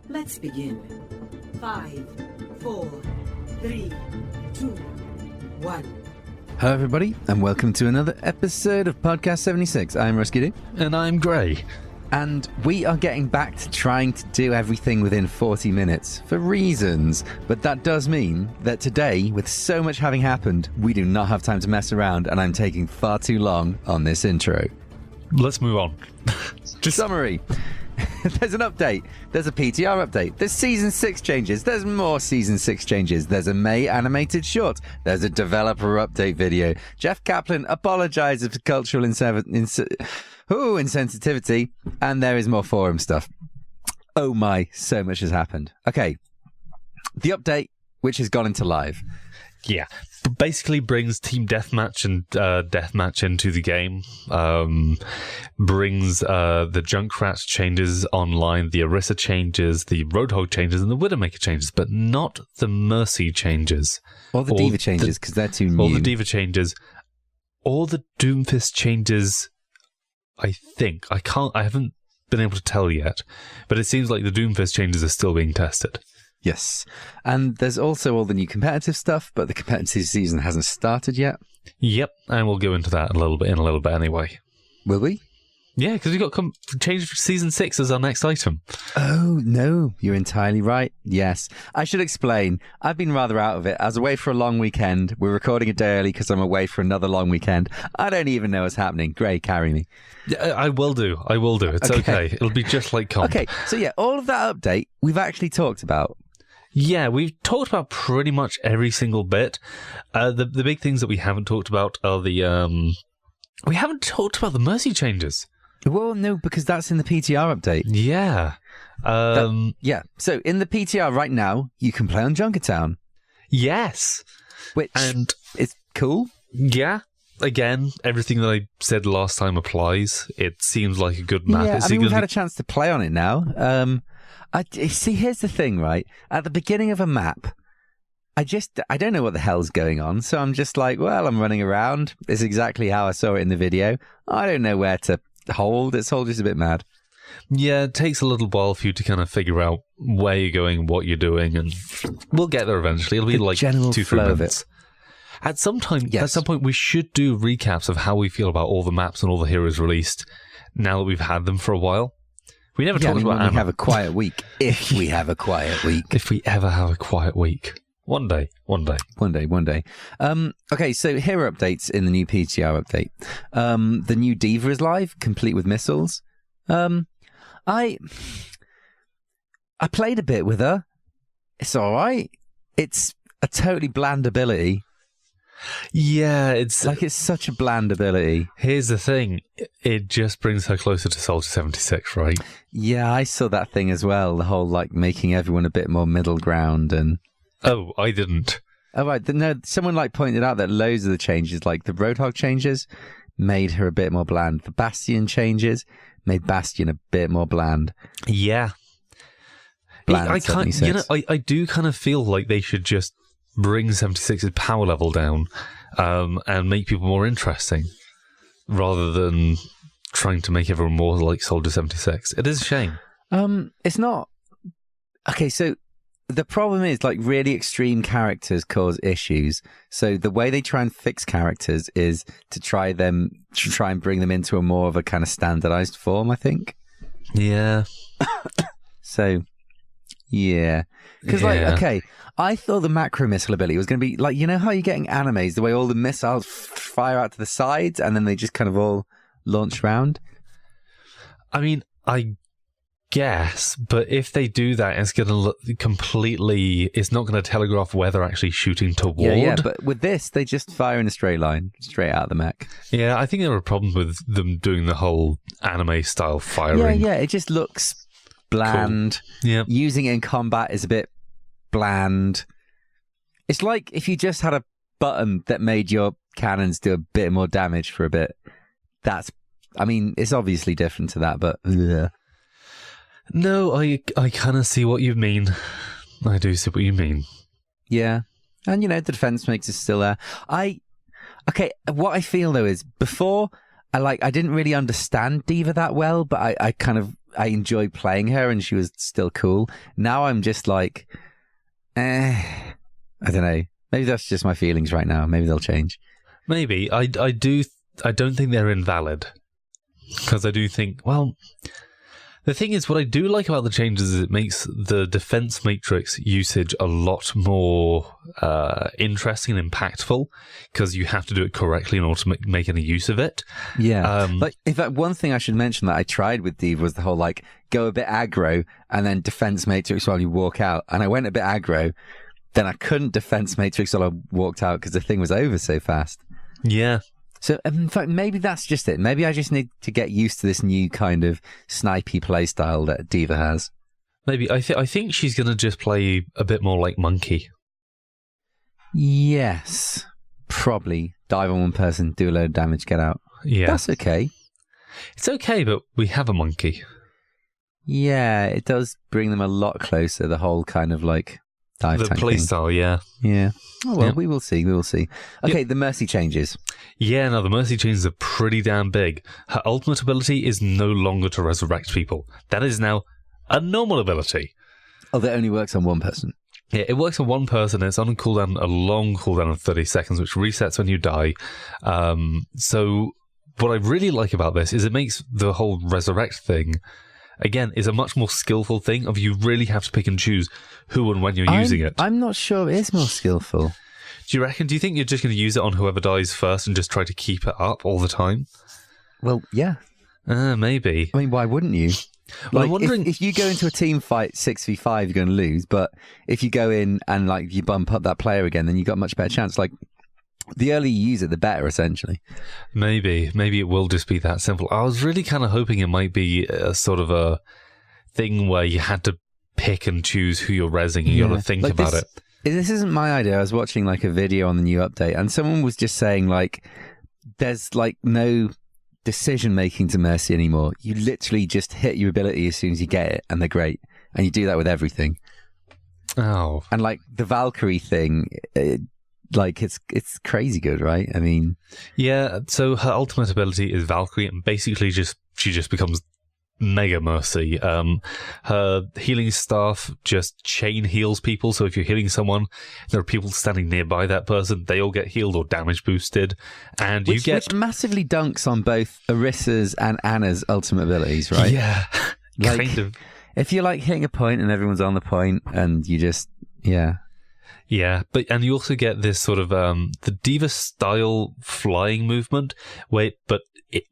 Let's begin. 5, 4, 3, 2, 1. Hello everybody, and welcome to another episode of Podcast76. I'm Ruskeydoo. And I'm Grey. And we are getting back to trying to do everything within 40 minutes, for reasons. But that does mean that today, with so much having happened, we do not have time to mess around, and I'm taking far too long on this intro. Let's move on. Just summary. There's an update. There's a PTR update. There's Season 6 changes. There's more Season 6 changes. There's a May animated short. There's a developer update video. Jeff Kaplan apologizes for cultural insensitivity. And there is more forum stuff. Oh my, so much has happened. Okay. The update, which has gone into live. Yeah. Basically brings Team Deathmatch and Deathmatch into the game. Brings the Junkrat changes online, the Orisa changes, the Roadhog changes, and the Widowmaker changes, but not the Mercy changes. Or the D.Va changes, because they're too new. Or the D.Va changes. Or the Doomfist changes, I think. I haven't been able to tell yet, but it seems like the Doomfist changes are still being tested. Yes. And there's also all the new competitive stuff, but the competitive season hasn't started yet. Yep, and we'll go into that in a little bit anyway. Will we? Yeah, because we've got change for Season 6 as our next item. Oh, no, you're entirely right. Yes. I should explain. I've been rather out of it. I was away for a long weekend. We're recording a day early because I'm away for another long weekend. I don't even know what's happening. Grey, carry me. Yeah, I will do. It's okay. It'll be just like comp. Okay, so yeah, all of that update we've actually talked about. Yeah, we've talked about pretty much every single bit. The big things that we haven't talked about are we haven't talked about the Mercy changes. Well, no, because that's in the PTR update. Yeah. Yeah, so in the PTR right now, you can play on Junkertown. Yes. And it's cool. Yeah. Again, everything that I said last time applies. It seems like a good map. Yeah, we've had a chance to play on it now. See, here's the thing, right? At the beginning of a map, I don't know what the hell's going on, so I'm just like, well, I'm running around. It's exactly how I saw it in the video. I don't know where to hold. It's all just a bit mad. Yeah, it takes a little while for you to kind of figure out where you're going, what you're doing, and we'll get there eventually. It'll be like 2-3 minutes. At some point, we should do recaps of how we feel about all the maps and all the heroes released now that we've had them for a while. We never talked about when we have a quiet week. If we have a quiet week. If we ever have a quiet week. One day. Okay, so hero updates in the new PTR update. The new D.Va is live, complete with missiles. I played a bit with her. It's all right. It's a totally bland ability. Yeah, it's such a bland ability. Here's the thing. It just brings her closer to Soldier 76, right? Yeah, I saw that thing as well. The whole, making everyone a bit more middle ground and... Oh, I didn't. Oh, right. No, someone, pointed out that loads of the changes, like the Roadhog changes, made her a bit more bland. The Bastion changes made Bastion a bit more bland. Yeah. Bland I do kind of feel like they should just bring 76's power level down and make people more interesting rather than trying to make everyone more like Soldier 76. It is a shame. It's not. Okay, so the problem is really extreme characters cause issues. So the way they try and fix characters is to try and bring them into a more of a kind of standardized form, I think. Yeah. So, yeah. Because, okay, I thought the macro missile ability was going to be you know how you're getting animes, the way all the missiles fire out to the sides and then they just kind of all launch around? I mean, I guess, but if they do that, it's going to look completely... It's not going to telegraph where they're actually shooting toward. Yeah, but with this, they just fire in a straight line, straight out of the mech. Yeah, I think there are problems with them doing the whole anime-style firing. Yeah, it just looks bland. Cool. Yeah. Using it in combat is a bit bland. It's like if you just had a button that made your cannons do a bit more damage for a bit. It's obviously different to that, but... Ugh. No, I kind of see what you mean. I do see what you mean. Yeah. And, the defense mix is still there. What I feel, though, is before, I didn't really understand D.Va that well, but I kind of I enjoyed playing her and she was still cool. Now I'm just like, I don't know. Maybe that's just my feelings right now. Maybe they'll change. Maybe. I don't think they're invalid. Because I do think, well, the thing is, what I do like about the changes is it makes the defense matrix usage a lot more interesting and impactful, because you have to do it correctly in order to make any use of it. Yeah. Like, in fact, one thing I should mention that I tried with D.Va was the whole, like, go a bit aggro and then defense matrix while you walk out. And I went a bit aggro, then I couldn't defense matrix while I walked out because the thing was over so fast. Yeah. So, in fact, maybe that's just it. Maybe I just need to get used to this new kind of snipey playstyle that D.Va has. Maybe. I think she's going to just play a bit more like Monkey. Yes. Probably. Dive on one person, do a load of damage, get out. Yeah. That's okay. It's okay, but we have a Monkey. Yeah, it does bring them a lot closer, the whole kind of like dive the tank playstyle, thing. yeah. Yeah. Oh, well, yeah. we will see. We will see. Okay, yeah. The Mercy changes. Yeah, no, the Mercy changes are pretty damn big. Her ultimate ability is no longer to resurrect people. That is now a normal ability. Oh, that only works on one person. Yeah, it works on one person. It's on a cooldown, a long cooldown of 30 seconds, which resets when you die. So what I really like about this is it makes the whole resurrect thing, again, is a much more skillful thing of you really have to pick and choose who and when you're using it. I'm not sure it is more skillful. Do you think you're just going to use it on whoever dies first and just try to keep it up all the time? Well, yeah. Maybe. I mean, why wouldn't you? Well, like, I'm wondering... if you go into a team fight 6v5, you're going to lose. But if you go in and like you bump up that player again, then you've got a much better chance. Like, the earlier you use it, the better, essentially. Maybe it will just be that simple. I was really kind of hoping it might be a sort of a thing where you had to pick and choose who you're rezzing and you got to think like about it. This isn't my idea. I was watching like a video on the new update and someone was just saying like, there's like no decision making to Mercy anymore. You literally just hit your ability as soon as you get it and they're great. And you do that with everything. Oh. And like the Valkyrie thing, like it's crazy good, right? I mean, yeah. So her ultimate ability is Valkyrie, and basically she just becomes mega Mercy. Her healing staff just chain heals people. So if you're healing someone, there are people standing nearby that person. They all get healed or damage boosted, and which massively dunks on both Orissa's and Anna's ultimate abilities, right? Yeah, like, kind of. If you're like hitting a point and everyone's on the point, and you just Yeah, and you also get this sort of the D.Va style flying movement,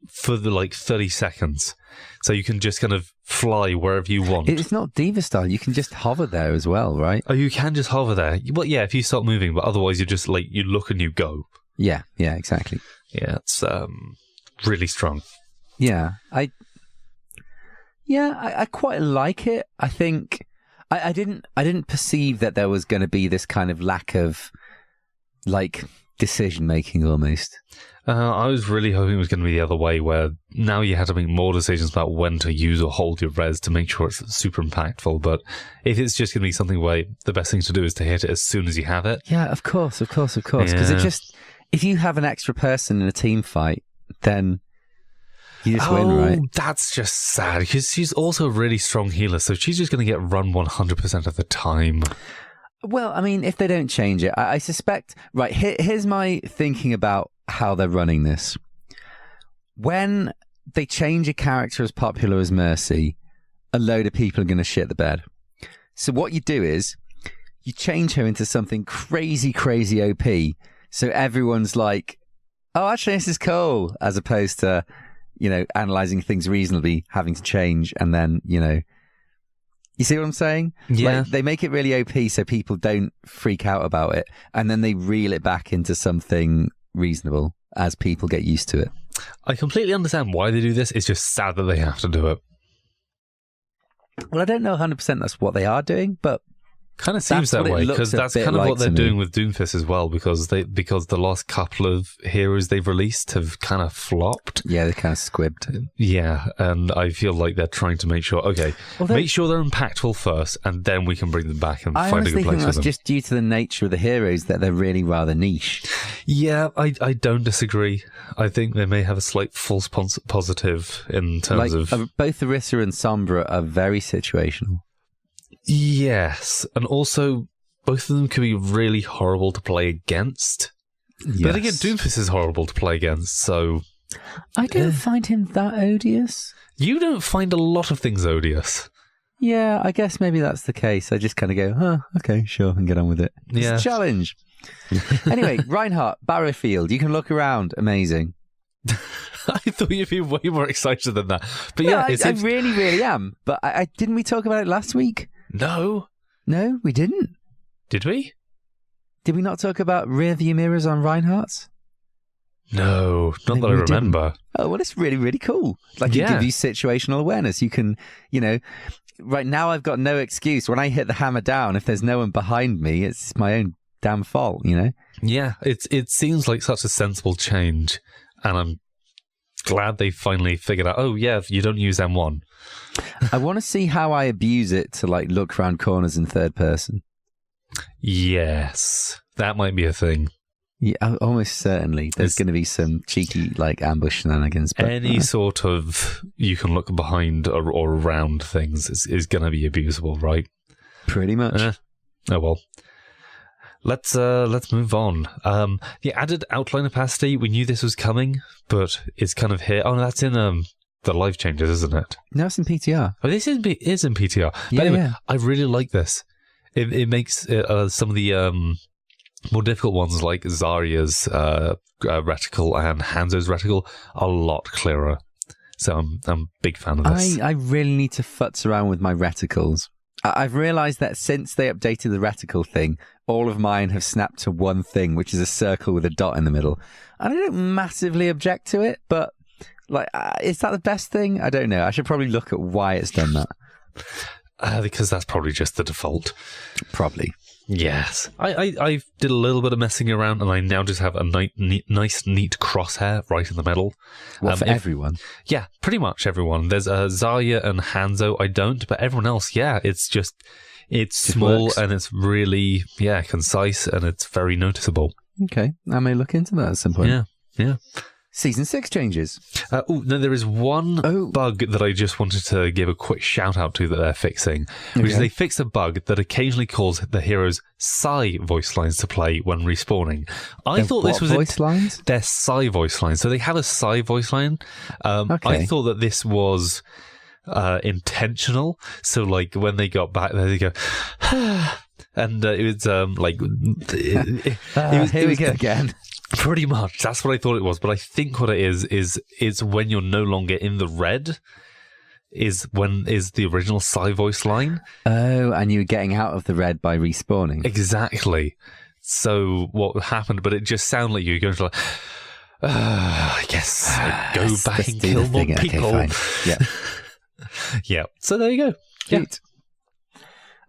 for the like 30 seconds, so you can just kind of fly wherever you want. It's not D.Va style; you can just hover there as well, right? Oh, you can just hover there. Well, yeah, if you stop moving, but otherwise you just like you look and you go. Yeah, exactly. Yeah, it's really strong. Yeah, I quite like it. I think. I didn't perceive that there was going to be this kind of lack of like decision making almost. I was really hoping it was going to be the other way, where now you had to make more decisions about when to use or hold your res to make sure it's super impactful. But if it's just going to be something where the best thing to do is to hit it as soon as you have it. Yeah, of course. Because if you have an extra person in a team fight, then you just win, right? That's just sad, because she's also a really strong healer, so she's just going to get run 100% of the time. Well, I mean, if they don't change it, I suspect... Right, here's my thinking about how they're running this. When they change a character as popular as Mercy, a load of people are going to shit the bed. So what you do is, you change her into something crazy, crazy OP, so everyone's like, oh, actually, this is cool, as opposed to... analyzing things reasonably, having to change, and then, you see what I'm saying? Yeah. Like, they make it really OP so people don't freak out about it, and then they reel it back into something reasonable as people get used to it. I completely understand why they do this. It's just sad that they have to do it. Well, I don't know 100% that's what they are doing, but Kind of seems that way, because that's kind of like what they're doing with Doomfist as well, because the last couple of heroes they've released have kind of flopped. Yeah, they kind of squibbed. Yeah, and I feel like they're trying to make sure, make sure they're impactful first, and then we can bring them back and find a good place for them. I was thinking that's just due to the nature of the heroes, that they're really rather niche. Yeah, I don't disagree. I think they may have a slight false positive in terms of... both Orisa and Sombra are very situational. Yes, and also both of them can be really horrible to play against. Yes. But again, Doomfist is horrible to play against, so... I don't find him that odious. You don't find a lot of things odious. Yeah, I guess maybe that's the case. I just kind of go, okay, sure, and get on with it. It's a challenge. Anyway, Reinhardt, Barrowfield, you can look around. Amazing. I thought you'd be way more excited than that. But I really, really am. But I didn't we talk about it last week? No, we didn't. Did we? Did we not talk about rear view mirrors on Reinhardt's? No, not that I remember. Didn't. Oh, well, it's really, really cool. Like, it gives you situational awareness. You can, right now I've got no excuse. When I hit the hammer down, if there's no one behind me, it's my own damn fault, Yeah, it seems like such a sensible change, and I'm glad they finally figured out, you don't use M1. I want to see how I abuse it to look around corners in third person. Yes, that might be a thing. Yeah, almost certainly. There's going to be some cheeky ambush shenanigans. But, any sort of you can look behind or around things is going to be abusable, right? Pretty much. Oh well. Let's move on. The added outline opacity, we knew this was coming, but it's kind of here. Oh, that's in the life changes, isn't it? No, it's in PTR. Oh, this is in PTR. But anyway, I really like this. It makes some of the more difficult ones, like Zarya's reticle and Hanzo's reticle, a lot clearer. So I'm a big fan of this. I really need to futz around with my reticles. I've realised that since they updated the reticle thing, all of mine have snapped to one thing, which is a circle with a dot in the middle. And I don't massively object to it, but is that the best thing? I don't know. I should probably look at why it's done that. Because that's probably just the default. Probably. Yes. I did a little bit of messing around, and I now just have a nice, neat crosshair right in the middle. For everyone? Yeah, pretty much everyone. There's Zarya and Hanzo. I don't, but everyone else, it's just... It's small works. And it's really, concise, and it's very noticeable. Okay. I may look into that at some point. Yeah. Season 6 changes. No, there is one bug that I just wanted to give a quick shout out to that they're fixing, which is they fixed a bug that occasionally caused the heroes' Psy voice lines to play when respawning. I thought this was voice lines? Their Psy voice lines. So they have a Psy voice line. I thought that this was intentional. So when they got back there, they go, and it was here we go again. Pretty much, that's what I thought it was. But I think what it is when you're no longer in the red. Is the original Psy voice line. Oh, and you were getting out of the red by respawning. Exactly. So what happened? But it just sounded like you were going to I guess I'd go back and kill more people. Okay, fine. Yeah. Yeah. So there you go. Cute.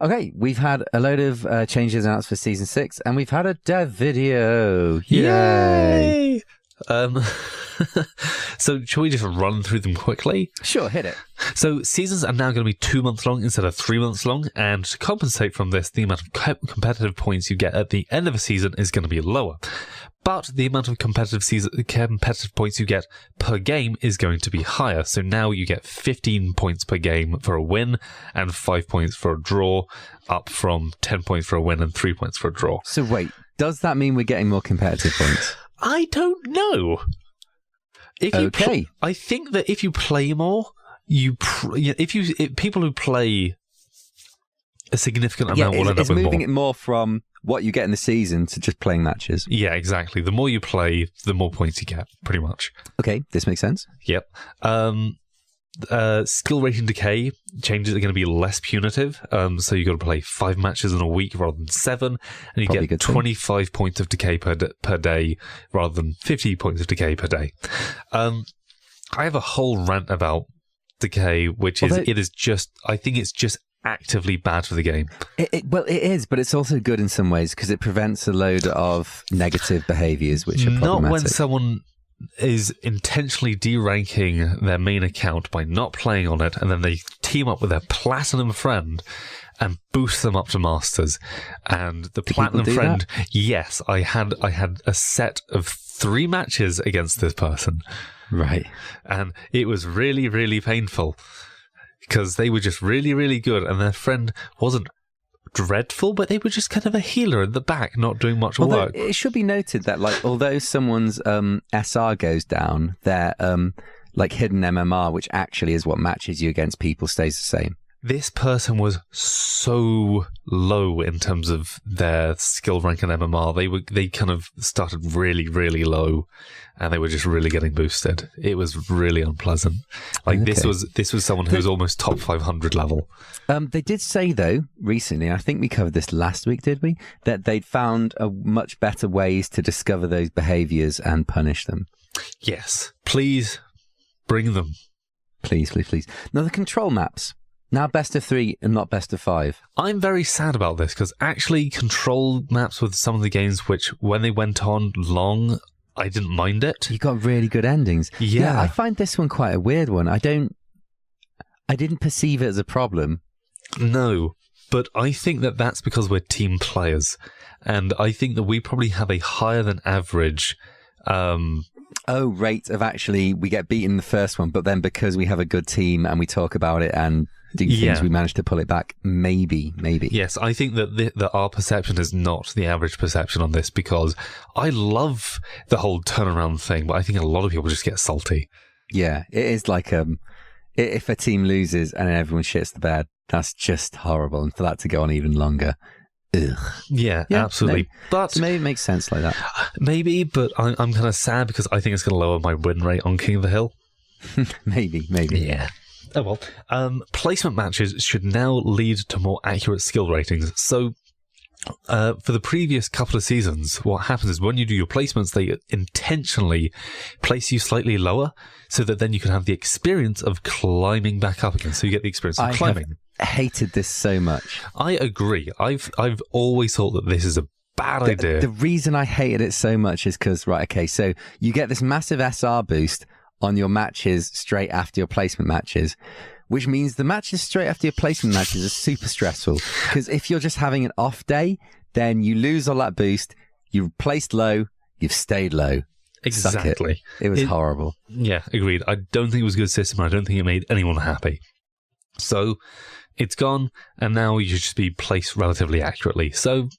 Okay, we've had a load of changes announced for Season 6, and we've had a dev video. Yay! So shall we just run through them quickly? Sure, hit it. So seasons are now going to be 2 months long instead of 3 months long, and to compensate from this, the amount of competitive points you get at the end of a season is going to be lower. But the amount of competitive points you get per game is going to be higher. So now you get 15 points per game for a win and 5 points for a draw, up from 10 points for a win and 3 points for a draw. So wait, does that mean we're getting more competitive points? I don't know. I think that if you play more, people who play a significant amount will end up with more. It's moving it more from what you get in the season to just playing matches. Yeah, exactly. The more you play, the more points you get, pretty much. Okay, this makes sense. Yep. Skill rating decay changes are going to be less punitive. So you've got to play 5 matches in a week rather than 7, and you get 25 points of decay per day rather than 50 points of decay per day. I have a whole rant about decay, which is I think it's just actively bad for the game. Well, it is, but it's also good in some ways because it prevents a load of negative behaviours which are problematic. Not when someone is intentionally deranking their main account by not playing on it, and then they team up with their platinum friend and boost them up to masters. And the platinum friend, yes, I had a set of 3 matches against this person. Right. And it was really, really painful because they were just really, really good, and their friend wasn't dreadful, but they were just kind of a healer in the back, not doing much work. It should be noted that, like, although someone's SR goes down, their like hidden MMR, which actually is what matches you against people, stays the same. This person was so low in terms of their skill rank and MMR. They kind of started really, really low, and they were just really getting boosted. It was really unpleasant. Like, okay. This was someone who was almost top 500 level. They did say, though, recently, I think we covered this last week, did we? That they'd found a much better ways to discover those behaviours and punish them. Yes. Please bring them. Please, please, please. Now, the control maps. Now best of 3 and not best of 5. I'm very sad about this because actually control maps with some of the games which, when they went on long, I didn't mind it. You got really good endings. Yeah. I find this one quite a weird one. I didn't perceive it as a problem. No, but I think that that's because we're team players, and I think that we probably have a higher than average rate of actually we get beaten in the first one, but then because we have a good team and we talk about it and do things, we manage to pull it back. Maybe. Yes, I think that our perception is not the average perception on this, because I love the whole turnaround thing, but I think a lot of people just get salty. Yeah, it is like if a team loses and everyone shits the bed, that's just horrible. And for that to go on even longer, ugh. Yeah, absolutely. But so maybe it makes sense like that. Maybe, but I'm kind of sad because I think it's going to lower my win rate on King of the Hill. Maybe. Yeah. Oh well. Placement matches should now lead to more accurate skill ratings. So, for the previous couple of seasons, what happens is when you do your placements, they intentionally place you slightly lower so that then you can have the experience of climbing back up again. So you get the experience of climbing. I hated this so much. I agree. I've always thought that this is a bad idea. The reason I hated it so much is because, so you get this massive SR boost on your matches straight after your placement matches, which means the matches straight after your placement matches are super stressful. Because if you're just having an off day, then you lose all that boost, you've placed low, you've stayed low. Exactly. It was horrible. Yeah, agreed. I don't think it was a good system. I don't think it made anyone happy. So it's gone, and now you should just be placed relatively accurately. So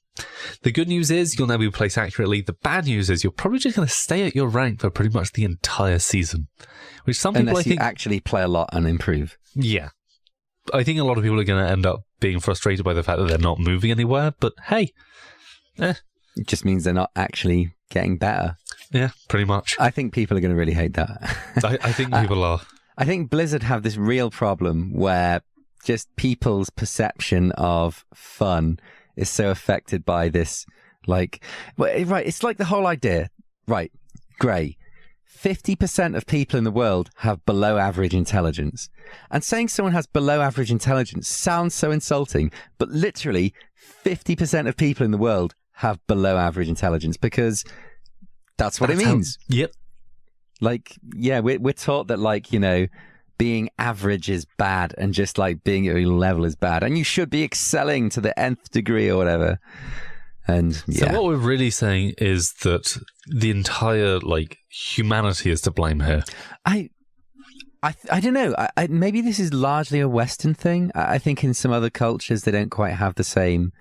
the good news is you'll now be placed accurately. The bad news is you're probably just going to stay at your rank for pretty much the entire season, which some people, Unless you actually play a lot and improve. Yeah. I think a lot of people are going to end up being frustrated by the fact that they're not moving anywhere, but hey. It just means they're not actually getting better. Yeah, pretty much. I think people are going to really hate that. I think people are. I think Blizzard have this real problem where just people's perception of fun is so affected by this, it's like the whole idea, Grey, 50% of people in the world have below average intelligence. And saying someone has below average intelligence sounds so insulting, but literally 50% of people in the world have below average intelligence, because that's what it means. Yep. We're taught that, being average is bad, and just being at your level is bad, and you should be excelling to the nth degree or whatever. And so what we're really saying is that the entire humanity is to blame here. I don't know. Maybe this is largely a Western thing. I think in some other cultures they don't quite have the same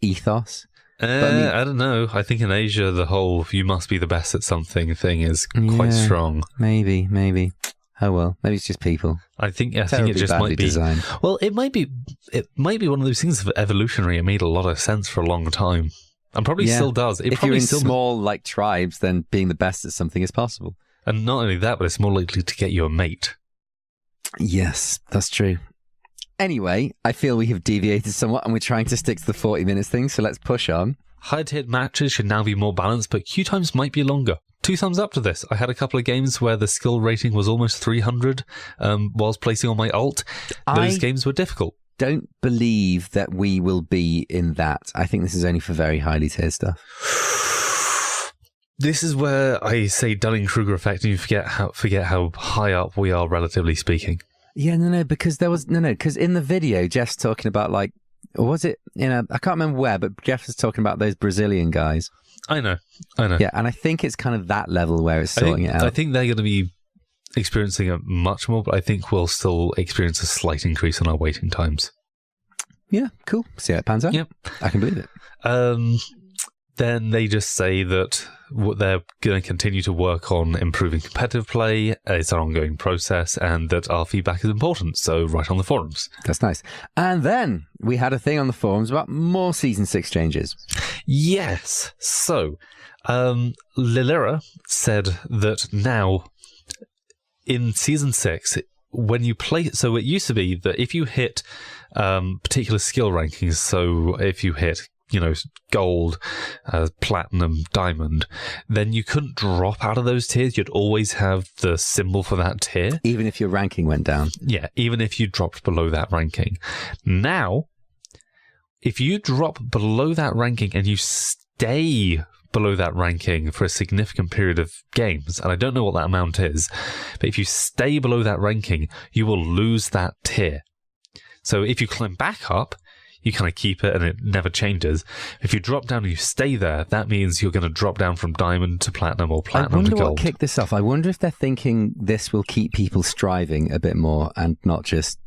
ethos. I don't know. I think in Asia the whole "you must be the best at something" thing is quite strong. Maybe. Oh well, maybe it's just people. I think it just might be designed. Well, it might be one of those things of evolutionary. It made a lot of sense for a long time, and probably still does. If you're in small tribes, then being the best at something is possible. And not only that, but it's more likely to get you a mate. Yes, that's true. Anyway, I feel we have deviated somewhat, and we're trying to stick to the 40 minutes thing. So let's push on. High-tier matches should now be more balanced, but queue times might be longer. 2 thumbs up to this. I had a couple of games where the skill rating was almost 300 whilst placing on my ult. Those games were difficult. don't believe that we will be in that. I think this is only for very highly tiered stuff. This is where I say Dunning-Kruger effect, and you forget how high up we are, relatively speaking. Yeah, because because in the video, Jeff's talking about like, or was it, I can't remember where, but Jeff was talking about those Brazilian guys. I know. Yeah, and I think it's kind of that level where it's sorting it out. I think they're going to be experiencing it much more, but I think we'll still experience a slight increase in our waiting times. Yeah, cool. See how it pans out. Yep. I can believe it. Then they just say that they're going to continue to work on improving competitive play. It's an ongoing process, and that our feedback is important. So write on the forums. That's nice. And then we had a thing on the forums about more Season 6 changes. Yes. So Lilira said that now in Season 6, when you play... So it used to be that if you hit particular skill rankings, so if you hit... gold, platinum, diamond, then you couldn't drop out of those tiers. You'd always have the symbol for that tier. Even if your ranking went down. Yeah, even if you dropped below that ranking. Now, if you drop below that ranking and you stay below that ranking for a significant period of games, and I don't know what that amount is, but if you stay below that ranking, you will lose that tier. So if you climb back up, you kind of keep it and it never changes. If you drop down and you stay there, that means you're going to drop down from diamond to platinum or platinum to gold. I wonder what kicked this off. I wonder if they're thinking this will keep people striving a bit more and not just,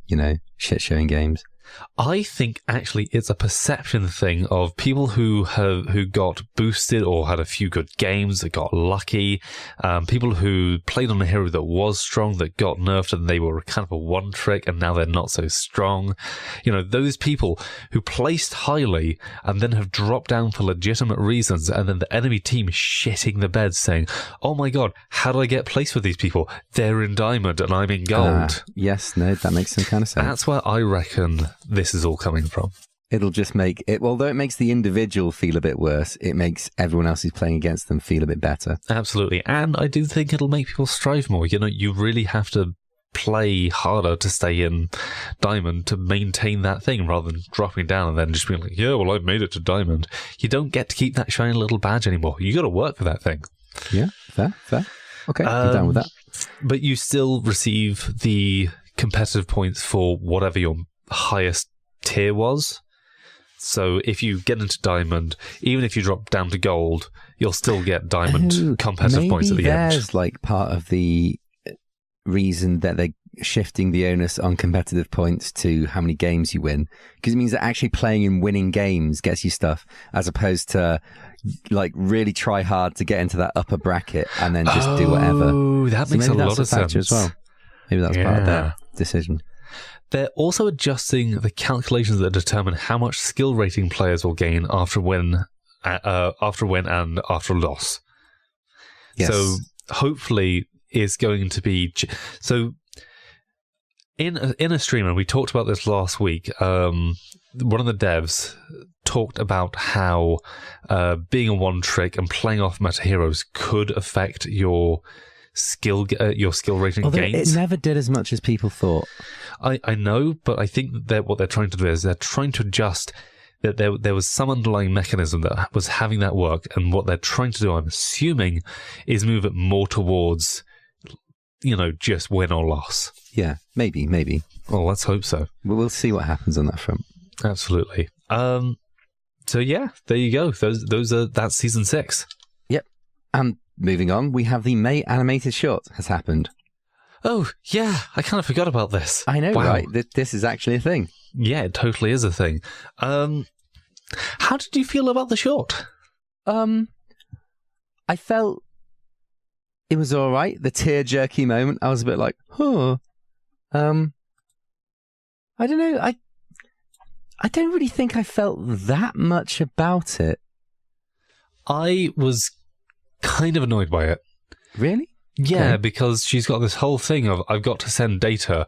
shit-showing games. I think actually it's a perception thing of people who got boosted or had a few good games that got lucky, people who played on a hero that was strong that got nerfed and they were kind of a one trick and now they're not so strong. Those people who placed highly and then have dropped down for legitimate reasons, and then the enemy team is shitting the bed saying, oh my god, how do I get placed with these people? They're in diamond and I'm in gold. Yes, no, that makes some kind of sense. That's where I reckon this is all coming from. It'll just make it, although it makes the individual feel a bit worse, it makes everyone else who's playing against them feel a bit better. Absolutely. And I do think it'll make people strive more. You really have to play harder to stay in diamond to maintain that thing rather than dropping down and then just being like, yeah, well, I've made it to diamond. You don't get to keep that shiny little badge anymore. You got to work for that thing. Yeah, fair. Okay, I'm down with that. But you still receive the competitive points for whatever your highest tier was. So if you get into diamond, even if you drop down to gold, you'll still get diamond competitive points at the end. Maybe there's like part of the reason that they're shifting the onus on competitive points to how many games you win, because it means that actually playing and winning games gets you stuff, as opposed to like really try hard to get into that upper bracket and then just do whatever. Oh, that makes a lot of sense as well. Maybe that's part of their decision. They're also adjusting the calculations that determine how much skill rating players will gain after win and after loss. Yes. So hopefully it's going to be... So in a stream, and we talked about this last week, one of the devs talked about how being a one-trick and playing off meta heroes could affect your skill rating gains. It never did as much as people thought. I know, but I think that what they're trying to do is they're trying to adjust that there was some underlying mechanism that was having that work, and what they're trying to do, I'm assuming, is move it more towards, just win or loss. Yeah, maybe. Well, let's hope so. But we'll see what happens on that front. Absolutely. So yeah, there you go. That's season 6. Yep. And moving on, we have the May animated short has happened. Oh, yeah, I kind of forgot about this. I know, wow. Right? This is actually a thing. Yeah, it totally is a thing. How did you feel about the short? I felt it was all right. The tear-jerky moment, I was a bit like, huh. I don't know. I don't really think I felt that much about it. I was kind of annoyed by it. Really? Yeah, okay. Because she's got this whole thing of, I've got to send data,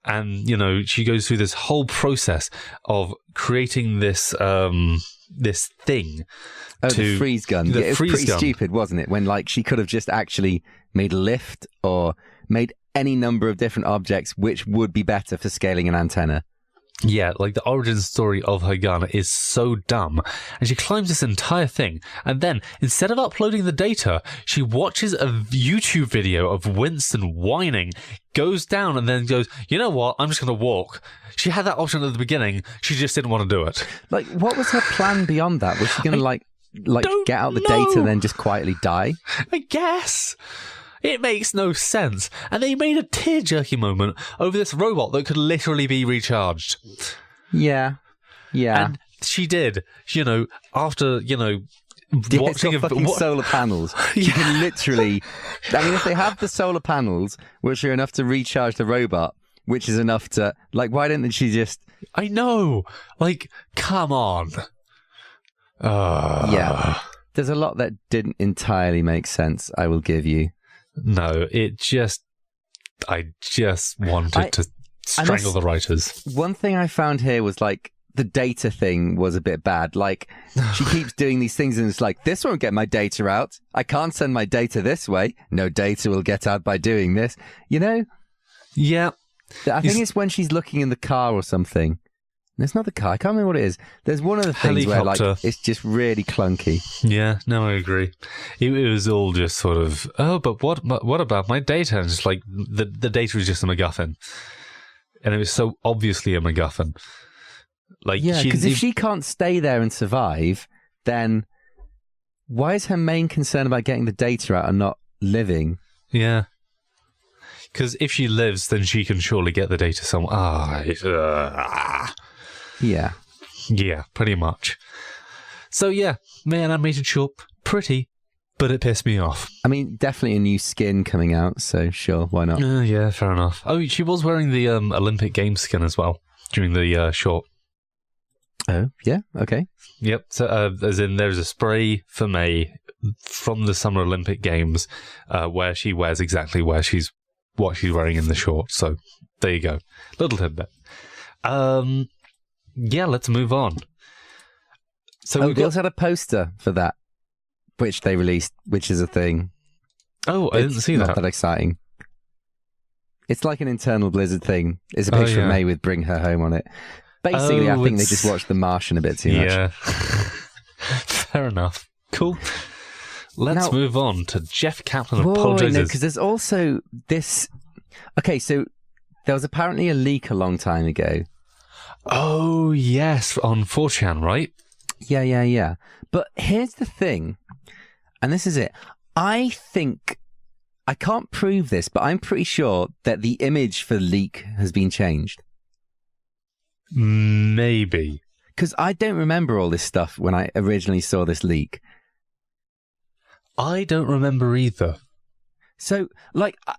and, she goes through this whole process of creating this this thing. Oh, the freeze gun. Yeah, it was pretty stupid, wasn't it? When, she could have just actually made a lift or made any number of different objects which would be better for scaling an antenna. Yeah, like the origin story of her gun is so dumb. And she climbs this entire thing. And then, instead of uploading the data, she watches a YouTube video of Winston whining, goes down, and then goes, you know what, I'm just going to walk. She had that option at the beginning. She just didn't want to do it. Like, what was her plan beyond that? Was she going to, get out the data and then just quietly die? I guess. It makes no sense. And they made a tear-jerky moment over this robot that could literally be recharged. Yeah. Yeah. And she did, after, watching fucking solar panels. Yeah. You can literally... I mean, if they have the solar panels, which are enough to recharge the robot, which is enough to... why didn't she just... I know. Come on. Yeah. There's a lot that didn't entirely make sense, I will give you. No, I just wanted to strangle the writers. One thing I found here was the data thing was a bit bad. She keeps doing these things and it's this won't get my data out. I can't send my data this way. No data will get out by doing this. Yeah. I think it's when she's looking in the car or something. It's not the car. I can't remember what it is. There's one of the things Helicopter. where it's just really clunky. Yeah, no, I agree. It was all just sort of, but what about my data? And just the data is just a MacGuffin, and it was so obviously a MacGuffin. Because if she can't stay there and survive, then why is her main concern about getting the data out and not living? Yeah. Because if she lives, then she can surely get the data somewhere. Yeah. Yeah, pretty much. So yeah, man, I made it short, pretty, but it pissed me off. I mean, definitely a new skin coming out, so sure, why not? Yeah, fair enough. Oh, she was wearing the Olympic Games skin as well during the short. Oh, yeah, okay. Yep, so as in there's a spray for May from the Summer Olympic Games where she wears exactly what she's wearing in the short. So there you go. Little tidbit. Yeah, let's move on. So we also had a poster for that, which they released, which is a thing. Oh, I didn't see that. Not that exciting. It's like an internal Blizzard thing. It's a picture of May with Bring Her Home on it. Basically, I think they just watched The Martian a bit too much. Yeah. Fair enough. Cool. Let's move on to Jeff Kaplan apologizes. No, because there's also this... Okay, so there was apparently a leak a long time ago. Oh, yes, on 4chan, right? Yeah. But here's the thing, and this is it. I think, I can't prove this, but I'm pretty sure that the image for the leak has been changed. Maybe. Because I don't remember all this stuff when I originally saw this leak. I don't remember either. So,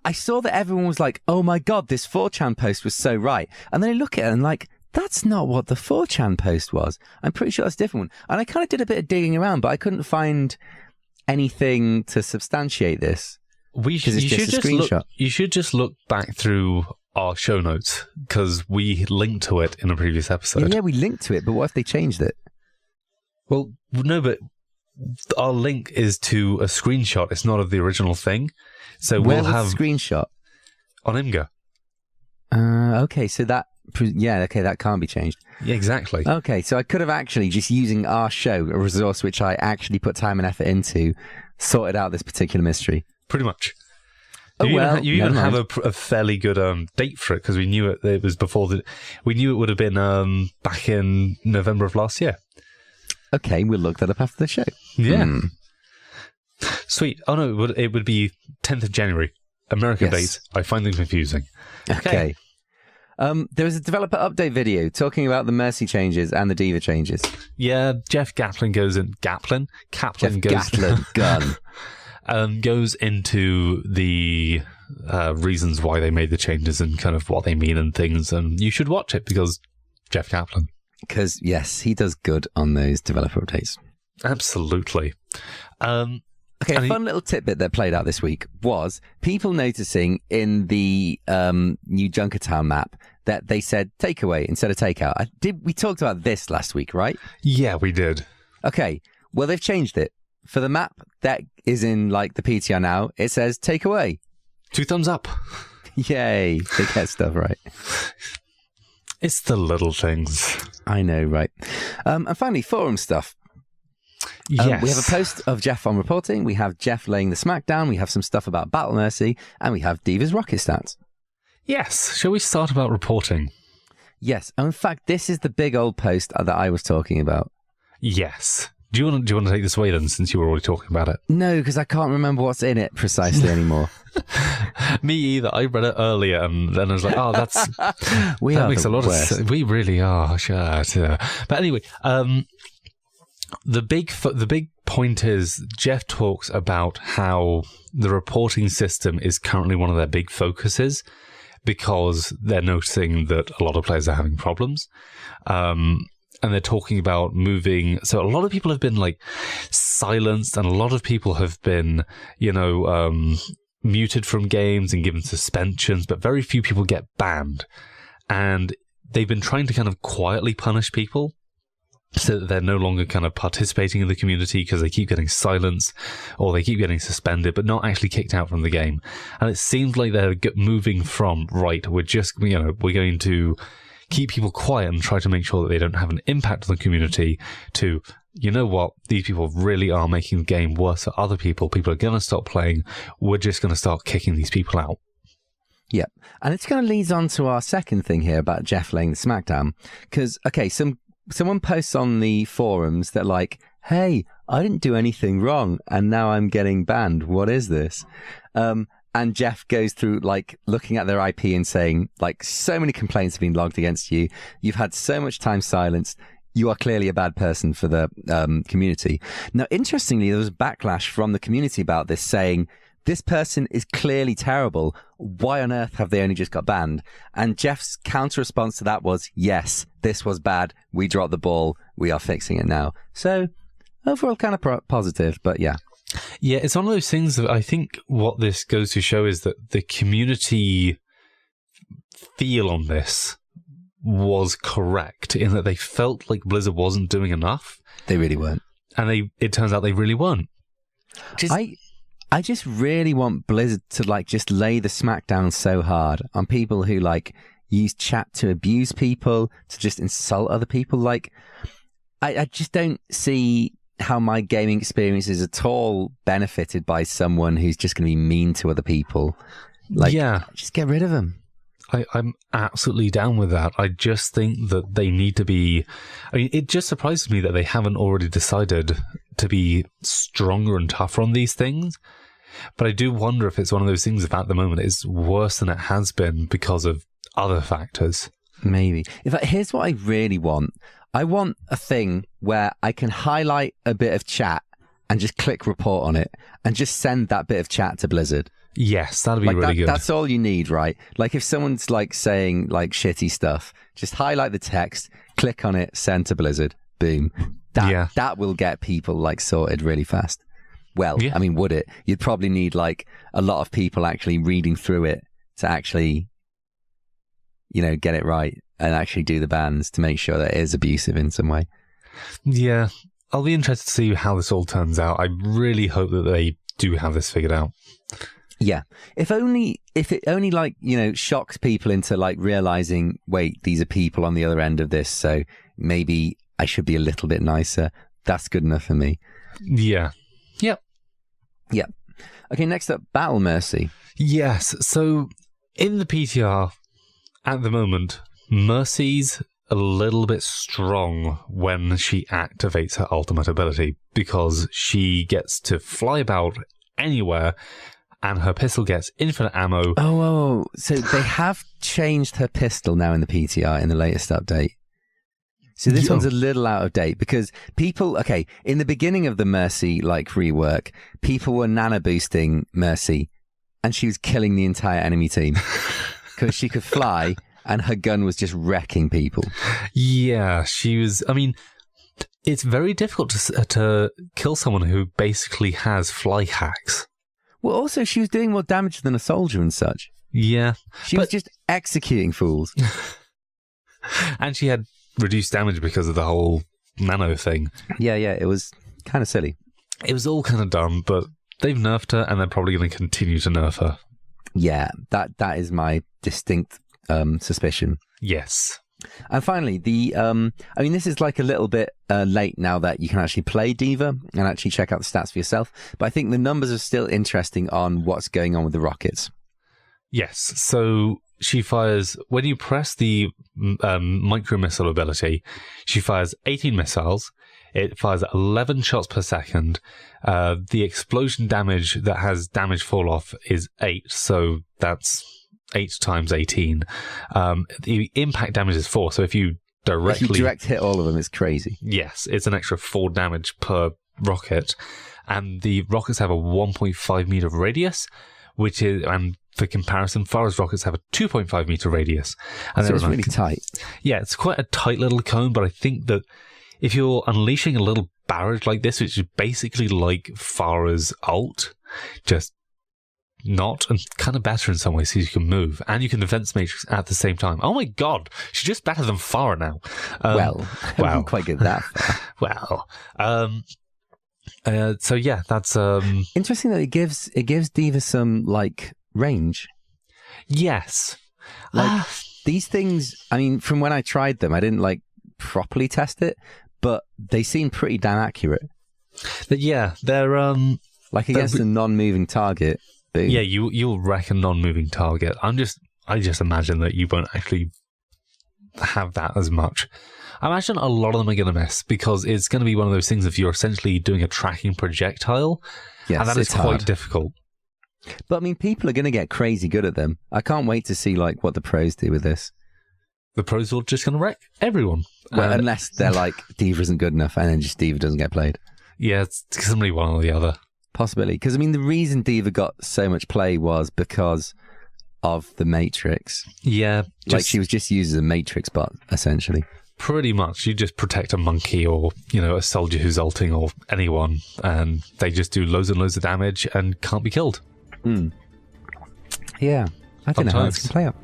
I saw that everyone was like, oh my God, this 4chan post was so right. And then I look at it and that's not what the 4chan post was. I'm pretty sure that's a different one. And I kind of did a bit of digging around, but I couldn't find anything to substantiate this. You should just look back through our show notes, because we linked to it in a previous episode. Yeah, we linked to it, but what if they changed it? Well, no, but our link is to a screenshot. It's not of the original thing. So we'll have a screenshot on Imgur. Okay, so that... Yeah, okay, that can't be changed. Yeah, exactly. Okay, so I could have actually, just using our show, a resource which I actually put time and effort into, sorted out this particular mystery. Pretty much. You even have a fairly good date for it, because we knew it was before we knew it would have been back in November of last year. Okay, we'll look that up after the show. Yeah. Sweet. Oh no, it would be 10th of January. American dates. I find them confusing. Okay. There was a developer update video talking about the Mercy changes and the D.Va changes. Yeah, Jeff Kaplan goes in. Kaplan goes into the reasons why they made the changes and kind of what they mean and things. And you should watch it because Jeff Kaplan. Because yes, he does good on those developer updates. Absolutely. Okay, a fun little tidbit that played out this week was people noticing in the new Junkertown map that they said takeaway instead of takeout. We talked about this last week, right? Yeah, we did. Okay, well, they've changed it. For the map that is in the PTR now, it says takeaway. 2 thumbs up. Yay, they get stuff right. It's the little things. I know, right? And finally, forum stuff. Yes. We have a post of Jeff on reporting. We have Jeff laying the smackdown. We have some stuff about Battle Mercy. And we have D.Va's rocket stats. Yes. Shall we start about reporting? Yes. In fact, this is the big old post that I was talking about. Yes. Do you want to take this away then, since you were already talking about it? No, because I can't remember what's in it precisely anymore. Me either. I read it earlier, and then I was like, "Oh, that makes a lot of sense. We really are." Sure. But anyway, the big point is Jeff talks about how the reporting system is currently one of their big focuses because they're noticing that a lot of players are having problems. And they're talking about moving. So a lot of people have been like silenced, and a lot of people have been, muted from games and given suspensions, but very few people get banned. And they've been trying to kind of quietly punish people so that they're no longer kind of participating in the community because they keep getting silenced or they keep getting suspended, but not actually kicked out from the game. And it seems like they're moving from, right, we're going to keep people quiet and try to make sure that they don't have an impact on the community, to, you know what, these people really are making the game worse for other people. People are going to stop playing. We're just going to start kicking these people out. Yeah. And it's kind of leads on to our second thing here about Jeff laying the smackdown. Because, okay, someone posts on the forums that like, hey, I didn't do anything wrong and now I'm getting banned. What is this? And Jeff goes through, like, looking at their IP and saying, like, so many complaints have been logged against you. You've had so much time silenced. You are clearly a bad person for the community. Now, interestingly, there was backlash from the community about this, saying, this person is clearly terrible. Why on earth have they only just got banned? And Jeff's counter response to that was, yes, this was bad. We dropped the ball. We are fixing it now. So, overall, kind of positive, but yeah. Yeah, it's one of those things that I think what this goes to show is that the community feel on this was correct in that they felt like Blizzard wasn't doing enough. They really weren't. And it turns out they really weren't. I just really want Blizzard to like just lay the smackdown so hard on people who like use chat to abuse people, to just insult other people. Like, I just don't see how my gaming experience is at all benefited by someone who's just going to be mean to other people. Like, yeah, just get rid of them. I'm absolutely down with that. I just think that they need to be... I mean, it just surprises me that they haven't already decided to be stronger and tougher on these things. But I do wonder if it's one of those things that at the moment is worse than it has been because of other factors. Maybe. In fact, here's what I really want. I want a thing where I can highlight a bit of chat and just click report on it and just send that bit of chat to Blizzard. Yes, that'd be really good. That's all you need, right? Like if someone's like saying like shitty stuff, just highlight the text, click on it, send to Blizzard. Boom. That will get people like sorted really fast. Well, yeah. I mean, would it? You'd probably need like a lot of people actually reading through it to actually, get it right and actually do the bans to make sure that it is abusive in some way. Yeah, I'll be interested to see how this all turns out. I really hope that they do have this figured out. Yeah. If it only like, shocks people into like realizing, wait, these are people on the other end of this, so maybe I should be a little bit nicer. That's good enough for me. Yeah. Yep. Yeah. Okay, next up, Battle Mercy. Yes. So in the PTR at the moment, Mercy's a little bit strong when she activates her ultimate ability because she gets to fly about anywhere and her pistol gets infinite ammo. Oh, so they have changed her pistol now in the PTR in the latest update. So this one's a little out of date because people, in the beginning of the Mercy rework, people were nano boosting Mercy and she was killing the entire enemy team because she could fly and her gun was just wrecking people. Yeah, she was. I mean, it's very difficult to kill someone who basically has fly hacks. Well, also, she was doing more damage than a soldier and such. Yeah. She was just executing fools. And she had reduced damage because of the whole nano thing. Yeah, it was kind of silly. It was all kind of dumb, but they've nerfed her and they're probably going to continue to nerf her. Yeah, that is my distinct suspicion. Yes. And finally, this is like a little bit late now that you can actually play D.Va and actually check out the stats for yourself. But I think the numbers are still interesting on what's going on with the rockets. Yes. So she fires, when you press the micro missile ability, she fires 18 missiles. It fires 11 shots per second. The explosion damage that has damage fall off is 8. So that's 8 times 18. The impact damage is 4. So if you direct hit all of them, it's crazy. Yes, it's an extra 4 damage per rocket. And the rockets have a 1.5 meter radius, which is, and for comparison, Farah's rockets have a 2.5 meter radius. And so it's really tight. Yeah, it's quite a tight little cone, but I think that if you're unleashing a little barrage like this, which is basically like Farah's ult, just not, and kind of better in some ways, so you can move, and you can defense matrix at the same time. Oh my god, she's just better than Farah now. Well, I wouldn't quite get that far. So yeah, that's interesting that it gives D.Va some like range. Yes, like these things. I mean, from when I tried them, I didn't like properly test it, but they seem pretty damn accurate. Yeah, they're like against a non-moving target. Boom. Yeah, you'll wreck a non-moving target. I just imagine that you won't actually have that as much. I imagine a lot of them are going to miss because it's going to be one of those things if you're essentially doing a tracking projectile, and that is quite difficult. But I mean, people are going to get crazy good at them. I can't wait to see like what the pros do with this. The pros are just going to wreck everyone. Well, unless they're like, D.Va isn't good enough, and then just D.Va doesn't get played. Yeah, it's somebody one or the other. Possibility. Because, I mean, the reason D.Va got so much play was because of the Matrix. Yeah. Like, she was just used as a Matrix bot, essentially. Pretty much. You just protect a monkey or, a soldier who's ulting or anyone, and they just do loads and loads of damage and can't be killed. Yeah. I don't know how it's going to play out.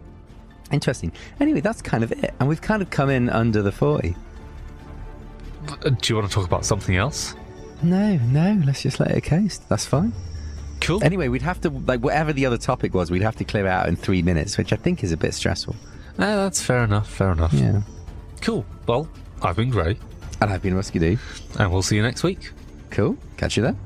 Interesting. Anyway, that's kind of it. And we've kind of come in under the 40. Do you want to talk about something else? No. Let's just let it coast. That's fine. Cool. Anyway, we'd have to, like, whatever the other topic was, we'd have to clear it out in 3 minutes, which I think is a bit stressful. That's fair enough. Yeah. Cool. Well, I've been Grey. And I've been Ruskeydoo. And we'll see you next week. Cool. Catch you then.